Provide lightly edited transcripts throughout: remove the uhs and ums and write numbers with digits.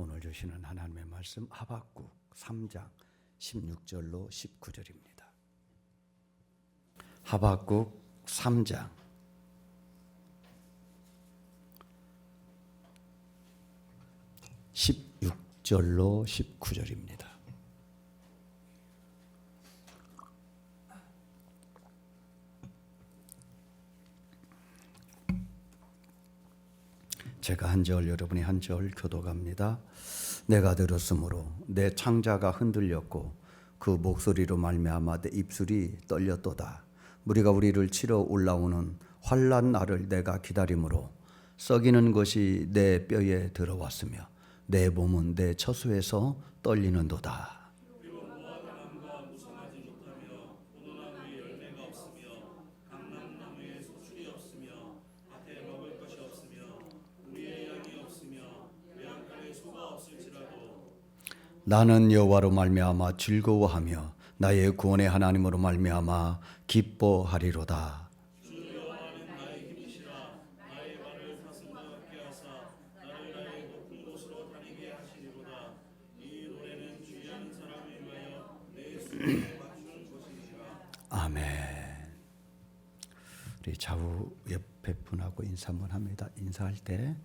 오늘 주시는 하나님의 말씀 하박국 3장 16절로 19절입니다. 하박국 3장 16절로 19절입니다. 제가 한 절, 여러분이 한 절 교독합니다. 내가 들었으므로 내 창자가 흔들렸고 그 목소리로 말미암아 내 입술이 떨렸도다. 무리가 우리를 치러 올라오는 환난 날을 내가 기다림으로 썩이는 것이 내 뼈에 들어왔으며 내 몸은 내 처소에서 떨리는도다. 나는 여호와로 말미암아 즐거워하며 나의 구원의 하나님으로 말미암아 기뻐하리로다. 아멘. 우리 좌우 옆에 분하고 인사 한번 합니다. 인사할 때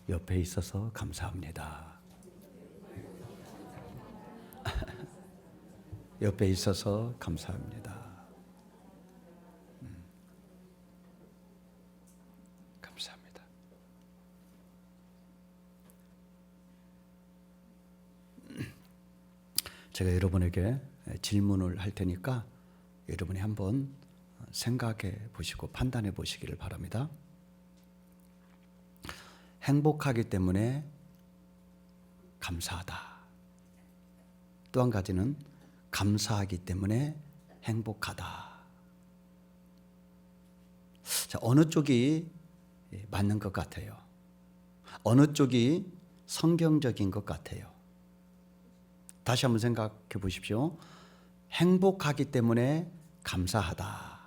옆에 있어서 감사합니다. 옆에 있어서 감사합니다. 감사합니다. 제가 여러분에게 질문을 할 테니까 여러분이 한번 생각해 보시고 판단해 보시기를 바랍니다. 행복하기 때문에 감사하다. 또 한 가지는 감사하기 때문에 행복하다. 자, 어느 쪽이 맞는 것 같아요? 어느 쪽이 성경적인 것 같아요? 다시 한번 생각해 보십시오. 행복하기 때문에 감사하다.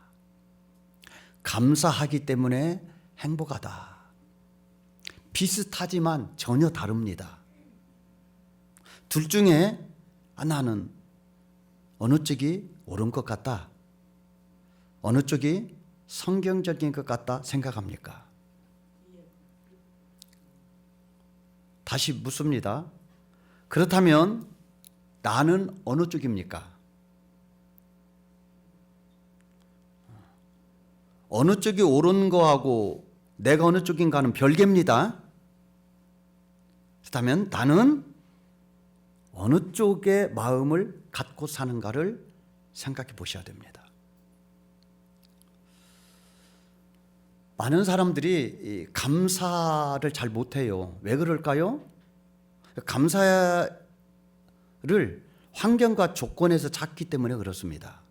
감사하기 때문에 행복하다. 비슷하지만 전혀 다릅니다. 둘 중에 나는 어느 쪽이 옳은 것 같다, 어느 쪽이 성경적인 것 같다 생각합니까? 다시 묻습니다. 그렇다면 나는 어느 쪽입니까? 어느 쪽이 옳은 거하고 내가 어느 쪽인가는 별개입니다. 그렇다면 나는 어느 쪽의 마음을 갖고 사는가를 생각해 보셔야 됩니다. 많은 사람들이 감사를 잘 못해요. 왜 그럴까요? 감사를 환경과 조건에서 찾기 때문에 그렇습니다.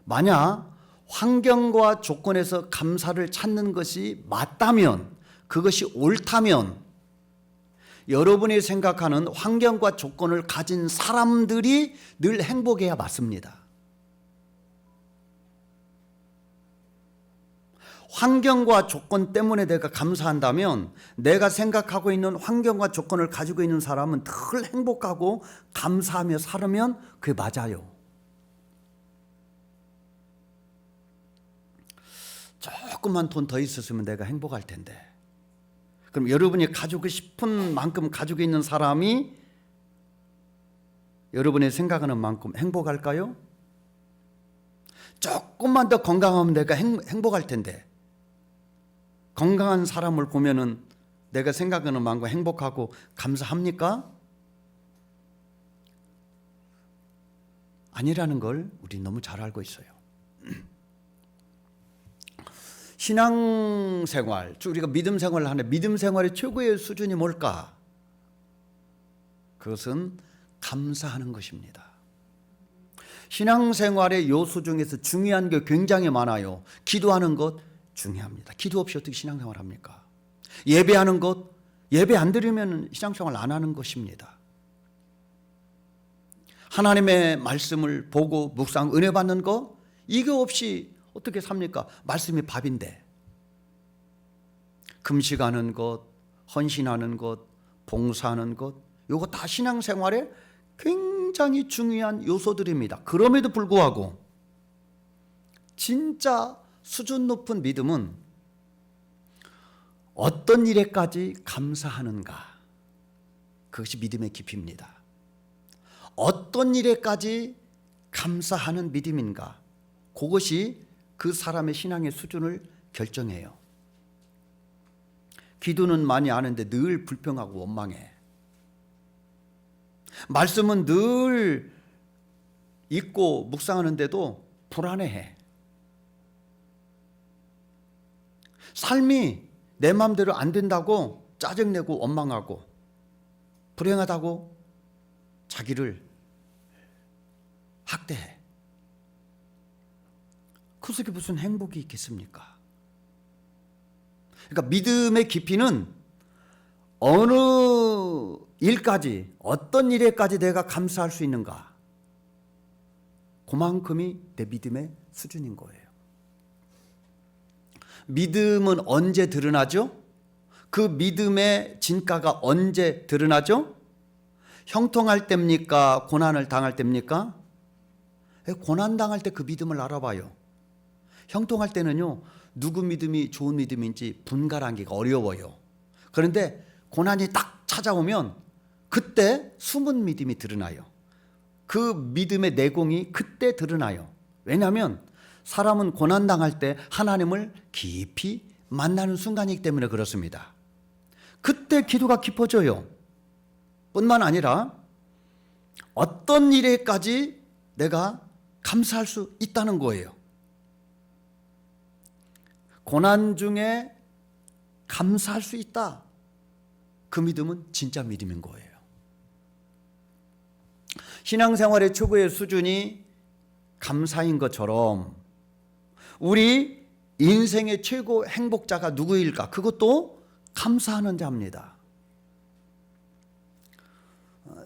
만약 환경과 조건에서 감사를 찾는 것이 맞다면, 그것이 옳다면 여러분이 생각하는 환경과 조건을 가진 사람들이 늘 행복해야 맞습니다. 환경과 조건 때문에 내가 감사한다면 내가 생각하고 있는 환경과 조건을 가지고 있는 사람은 늘 행복하고 감사하며 살면 그게 맞아요. 조금만 돈 더 있었으면 내가 행복할 텐데. 그럼 여러분이 가지고 싶은 만큼 가지고 있는 사람이 여러분이 생각하는 만큼 행복할까요? 조금만 더 건강하면 내가 행복할 텐데. 건강한 사람을 보면은 내가 생각하는 만큼 행복하고 감사합니까? 아니라는 걸 우리 너무 잘 알고 있어요. 신앙생활, 우리가 믿음 생활을 하는데 믿음 생활의 최고의 수준이 뭘까? 그것은 감사하는 것입니다. 신앙생활의 요소 중에서 중요한 게 굉장히 많아요. 기도하는 것 중요합니다. 기도 없이 어떻게 신앙생활을 합니까? 예배하는 것, 예배 안 드리면 신앙생활 안 하는 것입니다. 하나님의 말씀을 보고 묵상, 은혜 받는 것, 이거 없이 어떻게 삽니까? 말씀이 밥인데. 금식하는 것, 헌신하는 것, 봉사하는 것, 요거 다 신앙생활에 굉장히 중요한 요소들입니다. 그럼에도 불구하고 진짜 수준 높은 믿음은 어떤 일에까지 감사하는가, 그것이 믿음의 깊이입니다. 어떤 일에까지 감사하는 믿음인가, 그것이 그 사람의 신앙의 수준을 결정해요. 기도는 많이 아는데 늘 불평하고 원망해. 말씀은 늘 읽고 묵상하는데도 불안해해. 삶이 내 마음대로 안 된다고 짜증내고 원망하고, 불행하다고 자기를 학대해. 그 속에 무슨 행복이 있겠습니까? 그러니까 믿음의 깊이는 어느 일까지, 어떤 일에까지 내가 감사할 수 있는가, 그만큼이 내 믿음의 수준인 거예요. 믿음은 언제 드러나죠? 그 믿음의 진가가 언제 드러나죠? 형통할 때입니까? 고난을 당할 때입니까? 고난 당할 때 그 믿음을 알아봐요. 형통할 때는요, 누구 믿음이 좋은 믿음인지 분간하기가 어려워요. 그런데 고난이 딱 찾아오면 그때 숨은 믿음이 드러나요. 그 믿음의 내공이 그때 드러나요. 왜냐하면 사람은 고난 당할 때 하나님을 깊이 만나는 순간이기 때문에 그렇습니다. 그때 기도가 깊어져요. 뿐만 아니라 어떤 일에까지 내가 감사할 수 있다는 거예요. 고난 중에 감사할 수 있다. 그 믿음은 진짜 믿음인 거예요. 신앙생활의 최고의 수준이 감사인 것처럼 우리 인생의 최고 행복자가 누구일까? 그것도 감사하는 자입니다.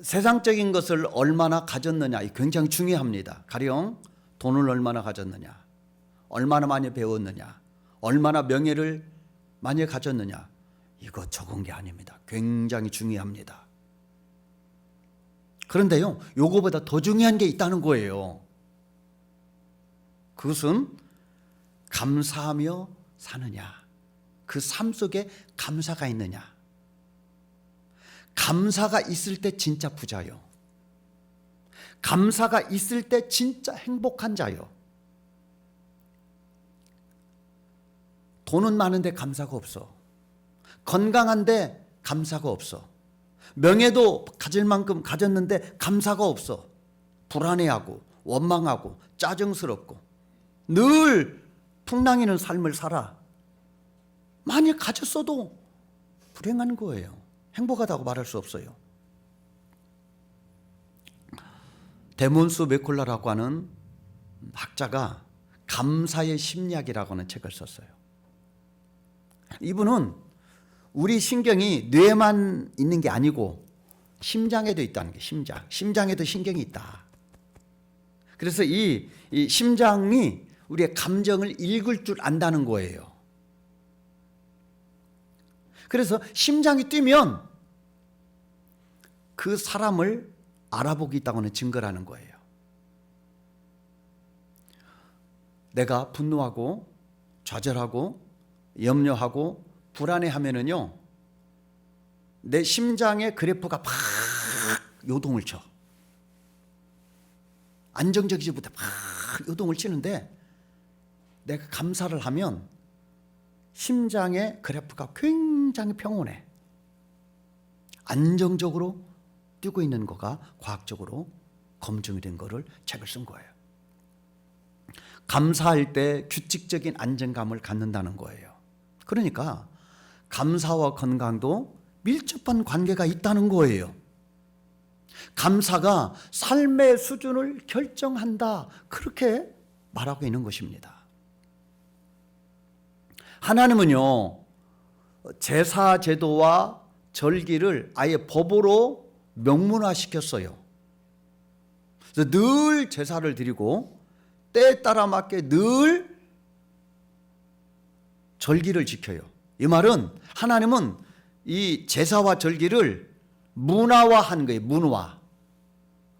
세상적인 것을 얼마나 가졌느냐, 굉장히 중요합니다. 가령 돈을 얼마나 가졌느냐, 얼마나 많이 배웠느냐, 얼마나 명예를 많이 가졌느냐, 이거 적은 게 아닙니다. 굉장히 중요합니다. 그런데요, 요거보다 더 중요한 게 있다는 거예요. 그것은 감사하며 사느냐, 그 삶 속에 감사가 있느냐. 감사가 있을 때 진짜 부자요. 감사가 있을 때 진짜 행복한 자요. 돈은 많은데 감사가 없어. 건강한데 감사가 없어. 명예도 가질 만큼 가졌는데 감사가 없어. 불안해하고 원망하고 짜증스럽고 늘 풍랑이는 삶을 살아. 많이 가졌어도 불행한 거예요. 행복하다고 말할 수 없어요. 데몬스 메콜라라고 하는 학자가 감사의 심리학이라고 하는 책을 썼어요. 이분은 우리 신경이 뇌만 있는 게 아니고 심장에도 있다는 게, 심장에도 신경이 있다. 그래서 이 심장이 우리의 감정을 읽을 줄 안다는 거예요. 그래서 심장이 뛰면 그 사람을 알아보기 있다고 하는 증거라는 거예요. 내가 분노하고 좌절하고 염려하고 불안해하면은요, 내 심장의 그래프가 막 요동을 쳐. 안정적이지보다 막 요동을 치는데, 내가 감사를 하면 심장의 그래프가 굉장히 평온해. 안정적으로 뛰고 있는 거가 과학적으로 검증이 된 거를 책을 쓴 거예요. 감사할 때 규칙적인 안정감을 갖는다는 거예요. 그러니까 감사와 건강도 밀접한 관계가 있다는 거예요. 감사가 삶의 수준을 결정한다, 그렇게 말하고 있는 것입니다. 하나님은요, 제사 제도와 절기를 아예 법으로 명문화시켰어요. 그래서 늘 제사를 드리고 때에 따라 맞게 늘 절기를 지켜요. 이 말은 하나님은 이 제사와 절기를 문화화한 거예요. 문화.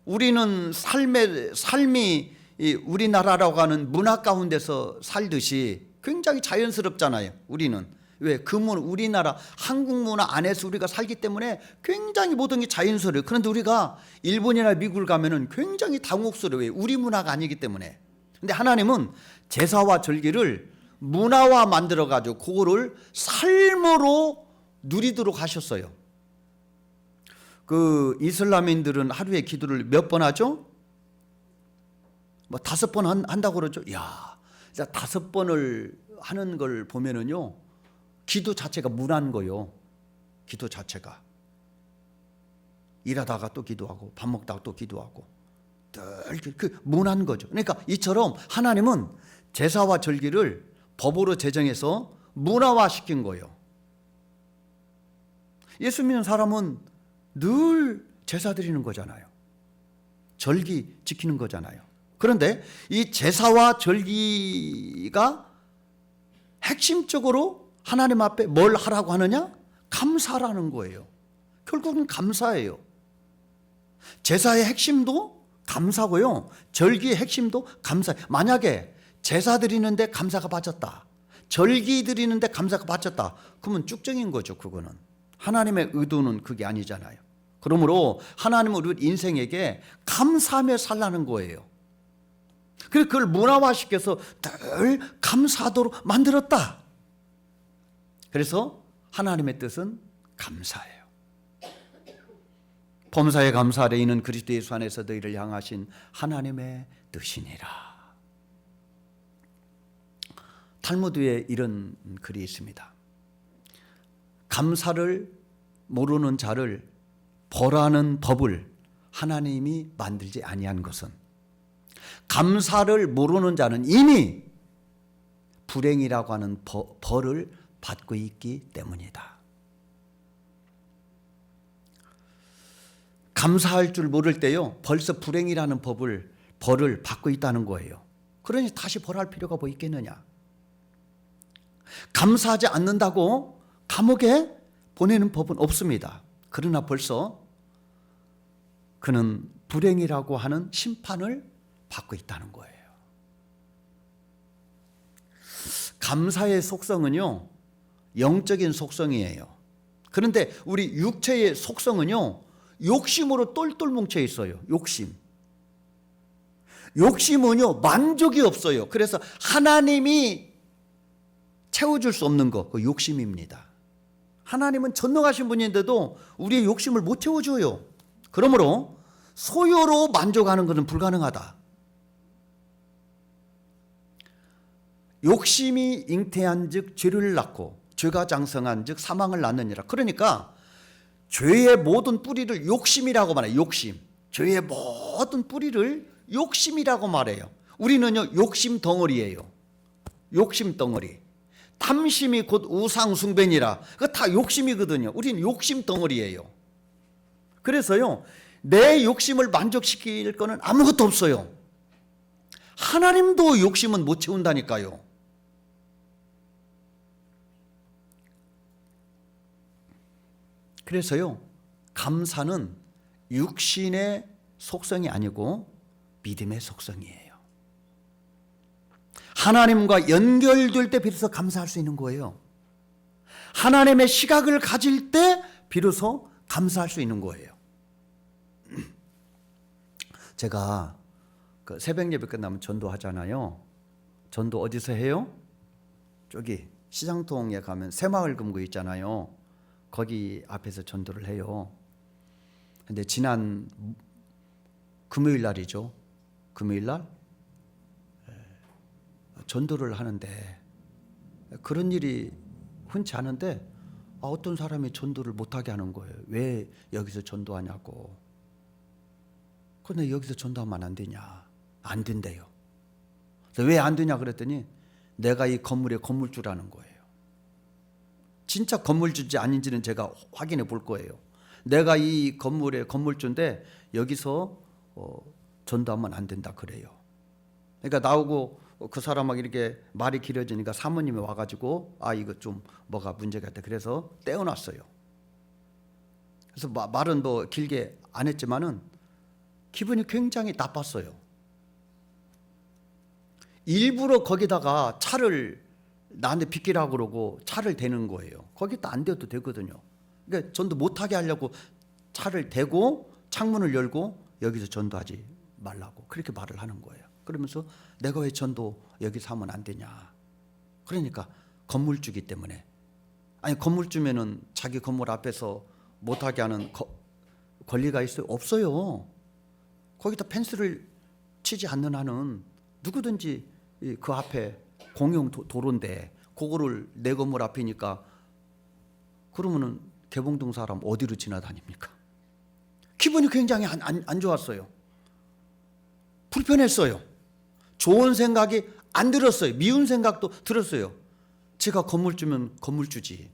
우리는 삶이 이 우리나라라고 하는 문화 가운데서 살듯이 굉장히 자연스럽잖아요. 우리는 왜? 우리나라 한국 문화 안에서 우리가 살기 때문에 굉장히 모든 게 자연스러워요. 그런데 우리가 일본이나 미국을 가면은 굉장히 당혹스러워요. 우리 문화가 아니기 때문에. 근데 하나님은 제사와 절기를 문화화 만들어 가지고 그거를 삶으로 누리도록 하셨어요. 그 이슬람인들은 하루에 기도를 몇 번 하죠? 뭐 5번 한다고 그러죠. 야, 진짜 5번을 하는 걸 보면은요, 기도 자체가 문화인 거요. 기도 자체가. 일하다가 또 기도하고, 밥 먹다가 또 기도하고, 늘 그 문화인 거죠. 그러니까 이처럼 하나님은 제사와 절기를 법으로 제정해서 문화화 시킨 거예요. 예수 믿는 사람은 늘 제사 드리는 거잖아요. 절기 지키는 거잖아요. 그런데 이 제사와 절기가 핵심적으로 하나님 앞에 뭘 하라고 하느냐? 감사라는 거예요. 결국은 감사예요. 제사의 핵심도 감사고요. 절기의 핵심도 감사예요. 만약에 제사 드리는데 감사가 빠졌다, 절기 드리는데 감사가 빠졌다, 그러면 쭉정인 거죠. 그거는 하나님의 의도는 그게 아니잖아요. 그러므로 하나님은 우리 인생에게 감사하며 살라는 거예요. 그래서 그걸 문화화시켜서 늘 감사하도록 만들었다. 그래서 하나님의 뜻은 감사예요. 범사에 감사하되 이는 그리스도 예수 안에서 너희를 향하신 하나님의 뜻이니라. 탈무드에 이런 글이 있습니다. 감사를 모르는 자를 벌하는 법을 하나님이 만들지 아니한 것은 감사를 모르는 자는 이미 불행이라고 하는 벌을 받고 있기 때문이다. 감사할 줄 모를 때요, 벌써 불행이라는 벌을 받고 있다는 거예요. 그러니 다시 벌할 필요가 뭐 있겠느냐. 감사하지 않는다고 감옥에 보내는 법은 없습니다. 그러나 벌써 그는 불행이라고 하는 심판을 받고 있다는 거예요. 감사의 속성은요, 영적인 속성이에요. 그런데 우리 육체의 속성은요, 욕심으로 똘똘 뭉쳐 있어요. 욕심은요, 만족이 없어요. 그래서 하나님이 채워줄 수 없는 거, 그 욕심입니다. 하나님은 전능하신 분인데도 우리의 욕심을 못 채워줘요. 그러므로 소유로 만족하는 것은 불가능하다. 욕심이 잉태한 즉 죄를 낳고 죄가 장성한 즉 사망을 낳느니라. 그러니까 죄의 모든 뿌리를 욕심이라고 말해요. 욕심. 죄의 모든 뿌리를 욕심이라고 말해요. 우리는요, 욕심 덩어리예요. 욕심 덩어리. 탐심이 곧 우상 숭배니라. 그거 다 욕심이거든요. 우리는 욕심 덩어리예요. 그래서요, 내 욕심을 만족시킬 거는 아무것도 없어요. 하나님도 욕심은 못 채운다니까요. 그래서요, 감사는 육신의 속성이 아니고 믿음의 속성이에요. 하나님과 연결될 때 비로소 감사할 수 있는 거예요. 하나님의 시각을 가질 때 비로소 감사할 수 있는 거예요. 제가 그 새벽 예배 끝나면 전도하잖아요. 전도 어디서 해요? 저기 시장통에 가면 새마을 금고 있잖아요. 거기 앞에서 전도를 해요. 근데 지난 금요일 날이죠. 금요일 날 전도를 하는데 그런 일이 흔치 않은데 어떤 사람이 전도를 못하게 하는 거예요. 왜 여기서 전도하냐고. 근데 여기서 전도하면 안 되냐. 안 된대요. 그래서 왜 안 되냐 그랬더니 내가 이 건물의 건물주라는 거예요. 진짜 건물주인지 아닌지는 제가 확인해 볼 거예요. 내가 이 건물의 건물주인데 여기서 전도하면 안 된다 그래요. 그러니까 나오고 그 사람하고 이렇게 말이 길어지니까 사모님이 와가지고 이거 좀 뭐가 문제가 있다 그래서 떼어놨어요. 그래서 말은 뭐 길게 안 했지만은 기분이 굉장히 나빴어요. 일부러 거기다가 차를 나한테 비키라고 그러고 차를 대는 거예요. 거기다 안 대도 되거든요. 그러니까 전도 못하게 하려고 차를 대고 창문을 열고 여기서 전도하지 말라고 그렇게 말을 하는 거예요. 그러면서 내가 왜 전도 여기서 하면 안 되냐. 그러니까 건물주기 때문에. 아니 건물주면은 자기 건물 앞에서 못하게 하는 권리가 있어요? 없어요. 거기다 펜스를 치지 않는 한은 누구든지 그 앞에 공용 도로인데 그거를 내 건물 앞이니까 그러면은 개봉동 사람 어디로 지나다닙니까? 기분이 굉장히 안 좋았어요. 불편했어요. 좋은 생각이 안 들었어요. 미운 생각도 들었어요. 제가 건물주면 건물주지.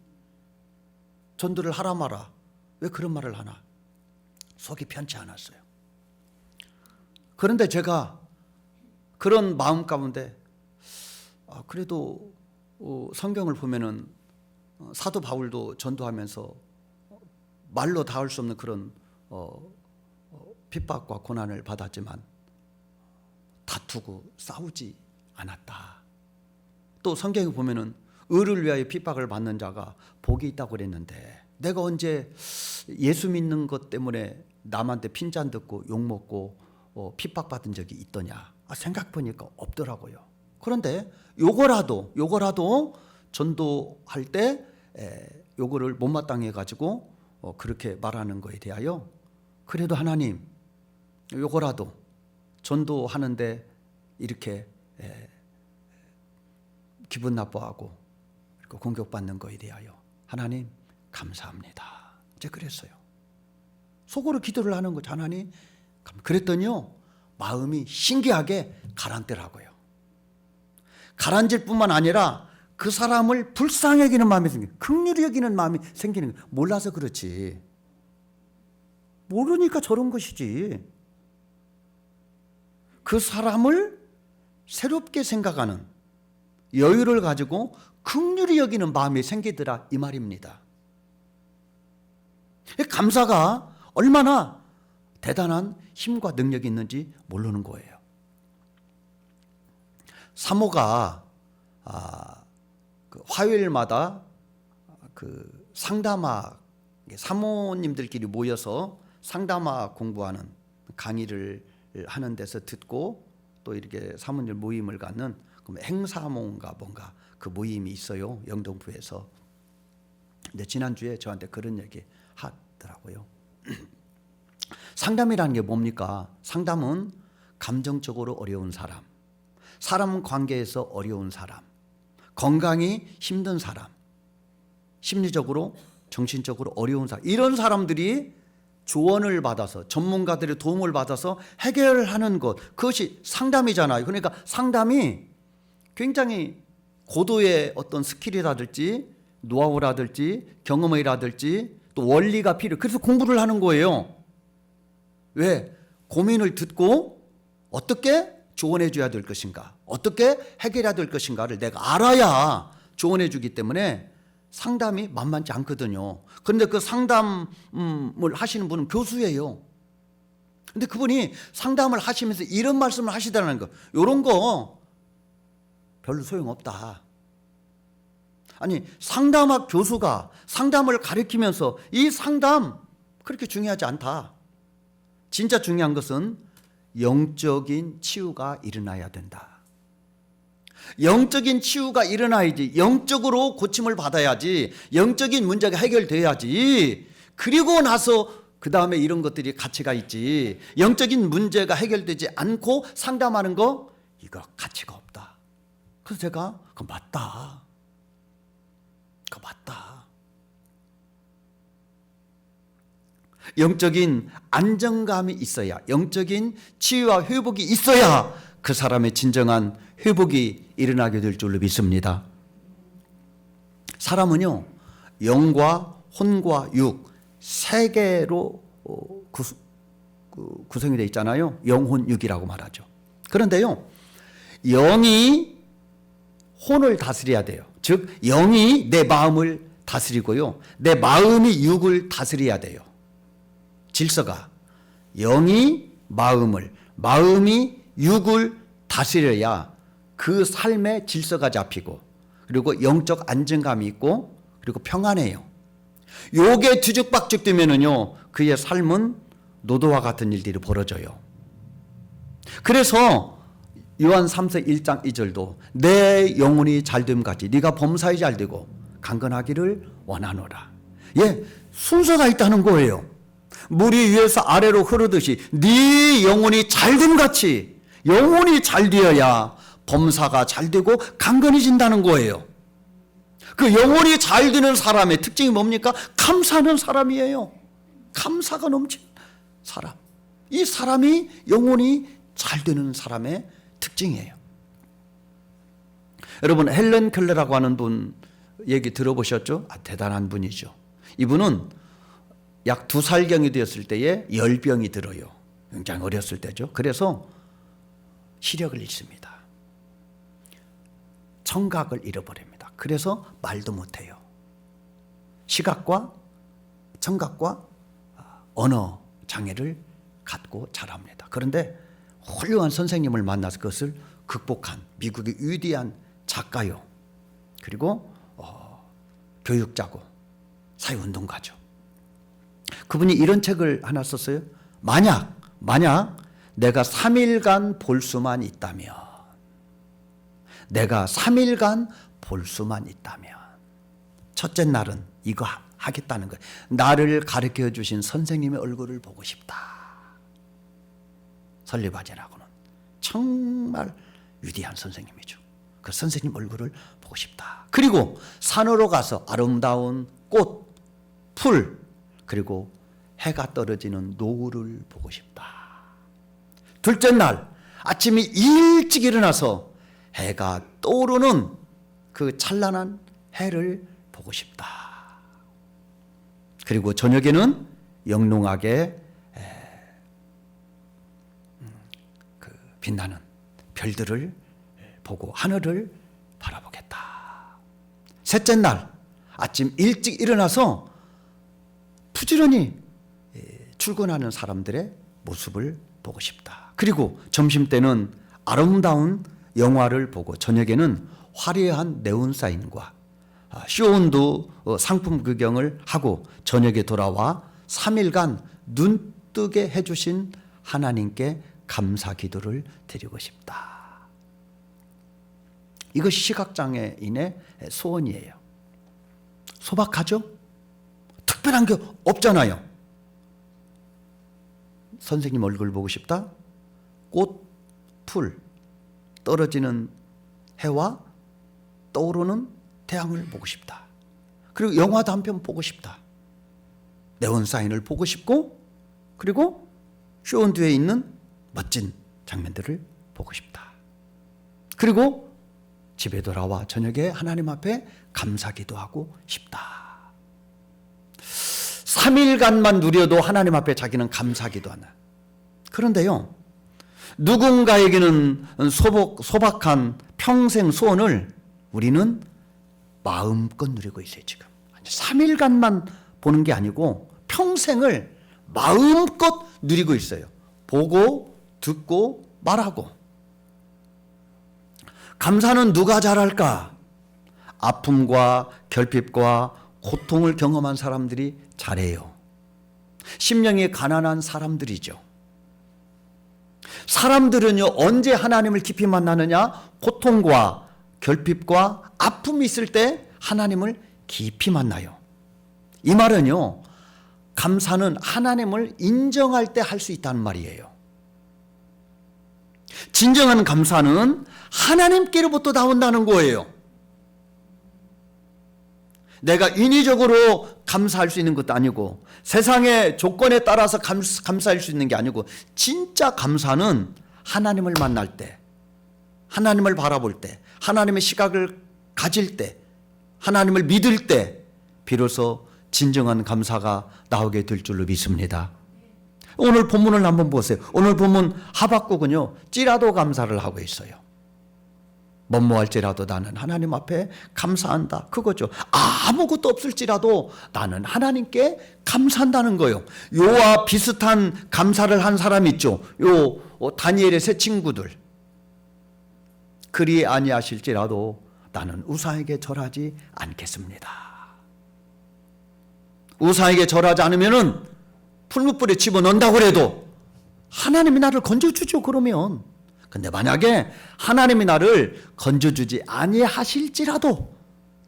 전도를 하라 마라. 왜 그런 말을 하나? 속이 편치 않았어요. 그런데 제가 그런 마음 가운데 그래도 성경을 보면은 사도 바울도 전도하면서 말로 닿을 수 없는 그런 핍박과 고난을 받았지만 다투고 싸우지 않았다. 또 성경에 보면은 의를 위하여 핍박을 받는 자가 복이 있다고 그랬는데 내가 언제 예수 믿는 것 때문에 남한테 핀잔 듣고 욕먹고 핍박받은 적이 있더냐. 생각해보니까 없더라고요. 그런데 요거라도 전도할 때 요거를 못마땅해 가지고 그렇게 말하는 거에 대하여 그래도 하나님 요거라도 전도하는데 이렇게 기분 나빠하고 공격받는 거에 대하여 하나님 감사합니다. 이제 그랬어요. 속으로 기도를 하는 거죠. 하나님 그랬더니요 마음이 신기하게 가라앉더라고요. 가라앉을 뿐만 아니라 그 사람을 불쌍히 여기는 마음이 생겨요. 긍휼히 여기는 마음이 생기는 거예요. 몰라서 그렇지. 모르니까 저런 것이지. 그 사람을 새롭게 생각하는 여유를 가지고 긍휼히 여기는 마음이 생기더라 이 말입니다. 감사가 얼마나 대단한 힘과 능력이 있는지 모르는 거예요. 사모가 그 화요일마다 그 상담학 사모님들끼리 모여서 상담학 공부하는 강의를 하는 데서 듣고 또 이렇게 사모님 모임을 갖는 행사모인가 뭔가 그 모임이 있어요. 영등포에서. 근데 지난주에 저한테 그런 얘기 하더라고요. 상담이라는 게 뭡니까? 상담은 감정적으로 어려운 사람, 사람 관계에서 어려운 사람, 건강이 힘든 사람, 심리적으로 정신적으로 어려운 사람, 이런 사람들이 조언을 받아서 전문가들의 도움을 받아서 해결하는 것, 그것이 상담이잖아요. 그러니까 상담이 굉장히 고도의 어떤 스킬이라든지 노하우라든지 경험이라든지 또 원리가 필요해요. 그래서 공부를 하는 거예요. 왜? 고민을 듣고 어떻게 조언해 줘야 될 것인가, 어떻게 해결해야 될 것인가를 내가 알아야 조언해 주기 때문에 상담이 만만치 않거든요. 그런데 그 상담을 하시는 분은 교수예요. 근데 그분이 상담을 하시면서 이런 말씀을 하시더라는 거, 이런 거 별로 소용없다. 아니 상담학 교수가 상담을 가르치면서 이 상담 그렇게 중요하지 않다. 진짜 중요한 것은 영적인 치유가 일어나야 된다. 영적인 치유가 일어나야지, 영적으로 고침을 받아야지, 영적인 문제가 해결돼야지. 그리고 나서 그 다음에 이런 것들이 가치가 있지. 영적인 문제가 해결되지 않고 상담하는 거, 이거 가치가 없다. 그래서 제가 그거 맞다. 그거 맞다. 영적인 안정감이 있어야, 영적인 치유와 회복이 있어야 그 사람의 진정한 회복이 일어나게 될 줄로 믿습니다. 사람은요, 영과 혼과 육 세 개로 구성이 되어 있잖아요. 영혼육이라고 말하죠. 그런데요, 영이 혼을 다스려야 돼요. 즉 영이 내 마음을 다스리고요, 내 마음이 육을 다스려야 돼요. 질서가 영이 마음을, 마음이 육을 다스려야 그 삶의 질서가 잡히고, 그리고 영적 안정감이 있고, 그리고 평안해요. 요게 뒤죽박죽 되면은요, 그의 삶은 노도와 같은 일들이 벌어져요. 그래서 요한 3서 1장 2절도 내 영혼이 잘됨 같이 네가 범사에 잘되고 강건하기를 원하노라. 예, 순서가 있다는 거예요. 물이 위에서 아래로 흐르듯이 네 영혼이 잘됨 같이 영혼이 잘 되어야 범사가 잘 되고 강건해진다는 거예요. 그 영혼이 잘 되는 사람의 특징이 뭡니까? 감사하는 사람이에요. 감사가 넘치는 사람. 이 사람이 영혼이 잘 되는 사람의 특징이에요. 여러분, 헬렌 켈러라고 하는 분 얘기 들어보셨죠? 대단한 분이죠. 이분은 약 2살경이 되었을 때에 열병이 들어요. 굉장히 어렸을 때죠. 그래서 시력을 잃습니다. 청각을 잃어버립니다. 그래서 말도 못해요. 시각과 청각과 언어 장애를 갖고 자랍니다. 그런데 훌륭한 선생님을 만나서 그것을 극복한 미국의 위대한 작가요, 그리고 교육자고 사회운동가죠. 그분이 이런 책을 하나 썼어요. 만약 내가 3일간 볼 수만 있다면, 내가 3일간 볼 수만 있다면, 첫째 날은 이거 하겠다는 거예요. 나를 가르쳐 주신 선생님의 얼굴을 보고 싶다. 설리바제라고는 정말 위대한 선생님이죠. 그 선생님 얼굴을 보고 싶다. 그리고 산으로 가서 아름다운 꽃, 풀, 그리고 해가 떨어지는 노을을 보고 싶다. 둘째 날 아침에 일찍 일어나서 해가 떠오르는 그 찬란한 해를 보고 싶다. 그리고 저녁에는 영롱하게 빛나는 별들을 보고 하늘을 바라보겠다. 셋째 날 아침 일찍 일어나서 부지런히 출근하는 사람들의 모습을 보고 싶다. 그리고 점심때는 아름다운 영화를 보고 저녁에는 화려한 네온사인과 쇼운도 상품 구경을 하고 저녁에 돌아와 3일간 눈뜨게 해주신 하나님께 감사 기도를 드리고 싶다. 이것이 시각장애인의 소원이에요. 소박하죠? 특별한 게 없잖아요. 선생님 얼굴 보고 싶다. 꽃, 풀, 떨어지는 해와 떠오르는 태양을 보고 싶다. 그리고 영화도 한 편 보고 싶다. 네온사인을 보고 싶고, 그리고 쇼운드에 있는 멋진 장면들을 보고 싶다. 그리고 집에 돌아와 저녁에 하나님 앞에 감사 기도하고 싶다. 3일간만 누려도 하나님 앞에 자기는 감사 기도하나. 그런데요, 누군가에게는 소박한 평생 소원을 우리는 마음껏 누리고 있어요. 지금 3일간만 보는 게 아니고 평생을 마음껏 누리고 있어요. 보고 듣고 말하고. 감사는 누가 잘할까? 아픔과 결핍과 고통을 경험한 사람들이 잘해요. 심령이 가난한 사람들이죠. 사람들은요, 언제 하나님을 깊이 만나느냐? 고통과 결핍과 아픔이 있을 때 하나님을 깊이 만나요. 이 말은요, 감사는 하나님을 인정할 때 할 수 있다는 말이에요. 진정한 감사는 하나님께로부터 나온다는 거예요. 내가 인위적으로 감사할 수 있는 것도 아니고, 세상의 조건에 따라서 감사할 수 있는 게 아니고, 진짜 감사는 하나님을 만날 때, 하나님을 바라볼 때, 하나님의 시각을 가질 때, 하나님을 믿을 때 비로소 진정한 감사가 나오게 될 줄로 믿습니다. 오늘 본문을 한번 보세요. 오늘 본문 하박국은요, 찌라도 감사를 하고 있어요. 뭐할지라도 나는 하나님 앞에 감사한다. 그거죠. 아무것도 없을지라도 나는 하나님께 감사한다는 거예요. 요와 비슷한 감사를 한 사람 있죠. 요 다니엘의 세 친구들. 그리 아니하실지라도 나는 우상에게 절하지 않겠습니다. 우상에게 절하지 않으면은 풀무불에 집어넣는다고 해도 하나님이 나를 건져주죠. 그러면. 근데 만약에 하나님이 나를 건져주지 아니하실지라도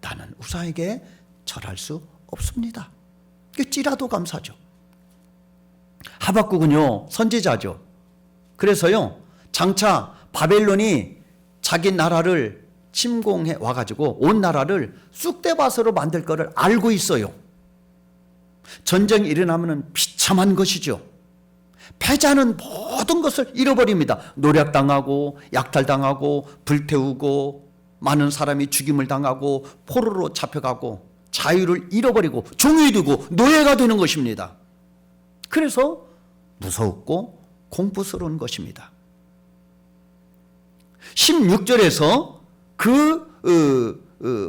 나는 우상에게 절할 수 없습니다. 찌라도 감사죠. 하박국은요 선지자죠. 그래서요 장차 바벨론이 자기 나라를 침공해 와가지고 온 나라를 쑥대밭으로 만들 거를 알고 있어요. 전쟁이 일어나면 비참한 것이죠. 패자는 모든 것을 잃어버립니다. 노략당하고 약탈당하고 불태우고 많은 사람이 죽임을 당하고 포로로 잡혀가고 자유를 잃어버리고 종이 되고 노예가 되는 것입니다. 그래서 무섭고 공포스러운 것입니다. 16절에서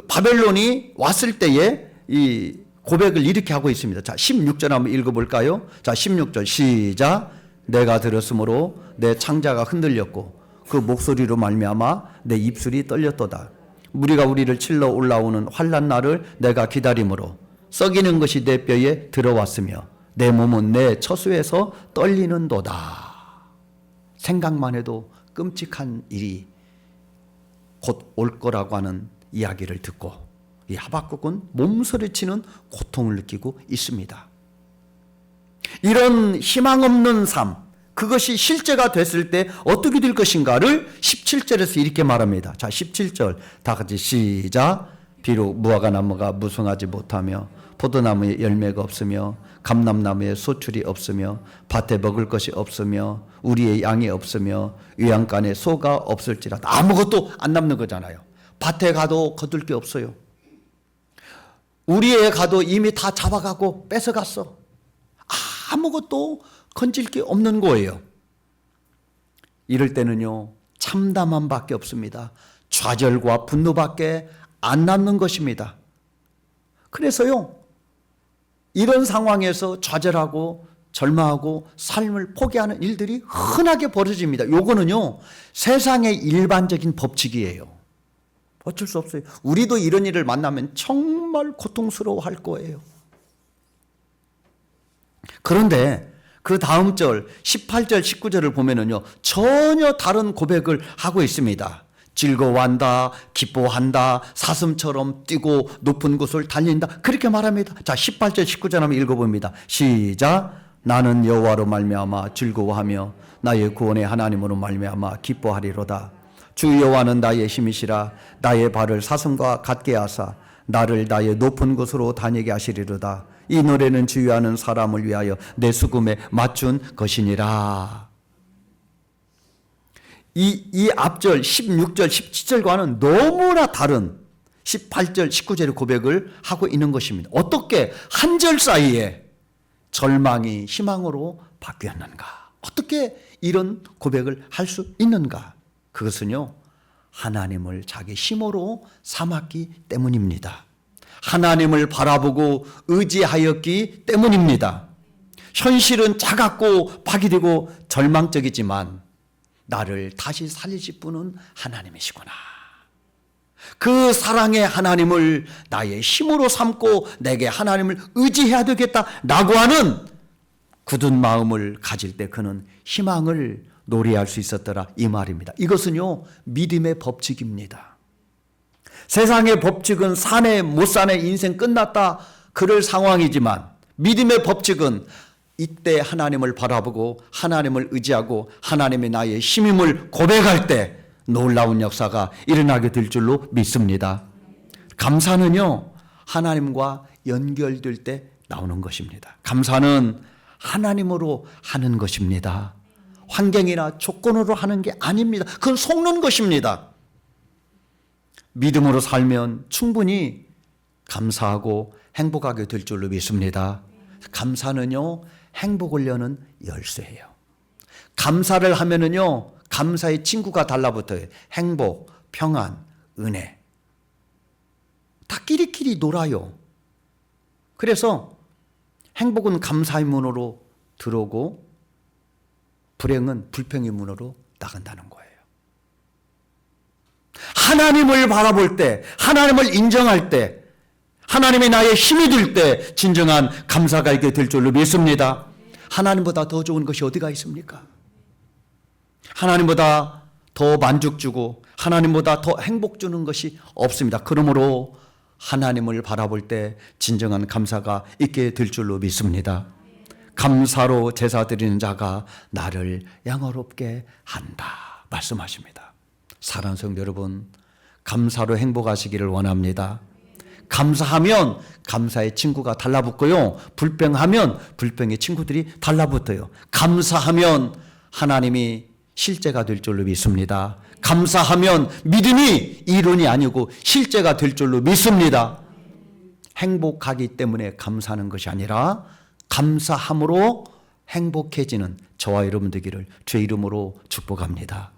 바벨론이 왔을 때에 이 고백을 이렇게 하고 있습니다. 자, 16절 한번 읽어볼까요? 자, 16절 시작. 내가 들었으므로 내 창자가 흔들렸고 그 목소리로 말미암아 내 입술이 떨렸도다. 무리가 우리를 칠러 올라오는 환난 날을 내가 기다림으로 썩이는 것이 내 뼈에 들어왔으며 내 몸은 내 처수에서 떨리는도다. 생각만 해도 끔찍한 일이 곧 올 거라고 하는 이야기를 듣고 이 하박국은 몸서리치는 고통을 느끼고 있습니다. 이런 희망 없는 삶, 그것이 실제가 됐을 때 어떻게 될 것인가를 17절에서 이렇게 말합니다. 자, 17절 다 같이 시작. 비록 무화과나무가 무성하지 못하며 포도나무에 열매가 없으며 감람나무에 소출이 없으며 밭에 먹을 것이 없으며 우리의 양이 없으며 외양간에 소가 없을지라도 아무것도 안 남는 거잖아요. 밭에 가도 거둘 게 없어요. 우리에 가도 이미 다 잡아가고 뺏어갔어. 아무것도 건질 게 없는 거예요. 이럴 때는요 참담함밖에 없습니다. 좌절과 분노밖에 안 남는 것입니다. 그래서요 이런 상황에서 좌절하고 절망하고 삶을 포기하는 일들이 흔하게 벌어집니다. 요거는요 세상의 일반적인 법칙이에요. 어쩔 수 없어요. 우리도 이런 일을 만나면 정말 고통스러워할 거예요. 그런데 그 다음 절 18절 19절을 보면은요 전혀 다른 고백을 하고 있습니다. 즐거워한다, 기뻐한다, 사슴처럼 뛰고 높은 곳을 달린다, 그렇게 말합니다. 자, 18절 19절 한번 읽어봅니다. 시작. 나는 여호와로 말미암아 즐거워하며 나의 구원의 하나님으로 말미암아 기뻐하리로다. 주 여호와는 나의 힘이시라. 나의 발을 사슴과 같게 하사 나를 나의 높은 곳으로 다니게 하시리로다. 이 노래는 주의하는 사람을 위하여 내 수금에 맞춘 것이니라. 이 앞절 16절 17절과는 너무나 다른 18절 19절의 고백을 하고 있는 것입니다. 어떻게 한 절 사이에 절망이 희망으로 바뀌었는가? 어떻게 이런 고백을 할 수 있는가? 그것은요 하나님을 자기 힘으로 삼았기 때문입니다. 하나님을 바라보고 의지하였기 때문입니다. 현실은 차갑고 파괴되고 절망적이지만 나를 다시 살리실 분은 하나님이시구나. 그 사랑의 하나님을 나의 힘으로 삼고 내게 하나님을 의지해야 되겠다라고 하는 굳은 마음을 가질 때 그는 희망을 노래할 수 있었더라, 이 말입니다. 이것은요 믿음의 법칙입니다. 세상의 법칙은 사네 못 사네 인생 끝났다 그럴 상황이지만 믿음의 법칙은 이때 하나님을 바라보고 하나님을 의지하고 하나님이 나의 힘임을 고백할 때 놀라운 역사가 일어나게 될 줄로 믿습니다. 감사는요 하나님과 연결될 때 나오는 것입니다. 감사는 하나님으로 하는 것입니다. 환경이나 조건으로 하는 게 아닙니다. 그건 속는 것입니다. 믿음으로 살면 충분히 감사하고 행복하게 될 줄로 믿습니다. 감사는요 행복을 여는 열쇠예요. 감사를 하면은요 감사의 친구가 달라붙어요. 행복, 평안, 은혜. 다 끼리끼리 놀아요. 그래서 행복은 감사의 문으로 들어오고 불행은 불평의 문으로 나간다는 거예요. 하나님을 바라볼 때, 하나님을 인정할 때, 하나님이 나의 힘이 될 때 진정한 감사가 있게 될 줄로 믿습니다. 하나님보다 더 좋은 것이 어디가 있습니까? 하나님보다 더 만족 주고 하나님보다 더 행복 주는 것이 없습니다. 그러므로 하나님을 바라볼 때 진정한 감사가 있게 될 줄로 믿습니다. 감사로 제사 드리는 자가 나를 영화롭게 한다 말씀하십니다. 사랑하는 성도 여러분, 감사로 행복하시기를 원합니다. 감사하면 감사의 친구가 달라붙고요, 불평하면 불평의 친구들이 달라붙어요. 감사하면 하나님이 실제가 될 줄로 믿습니다. 감사하면 믿음이 이론이 아니고 실제가 될 줄로 믿습니다. 행복하기 때문에 감사하는 것이 아니라 감사함으로 행복해지는 저와 여러분 되기를 주의 이름으로 축복합니다.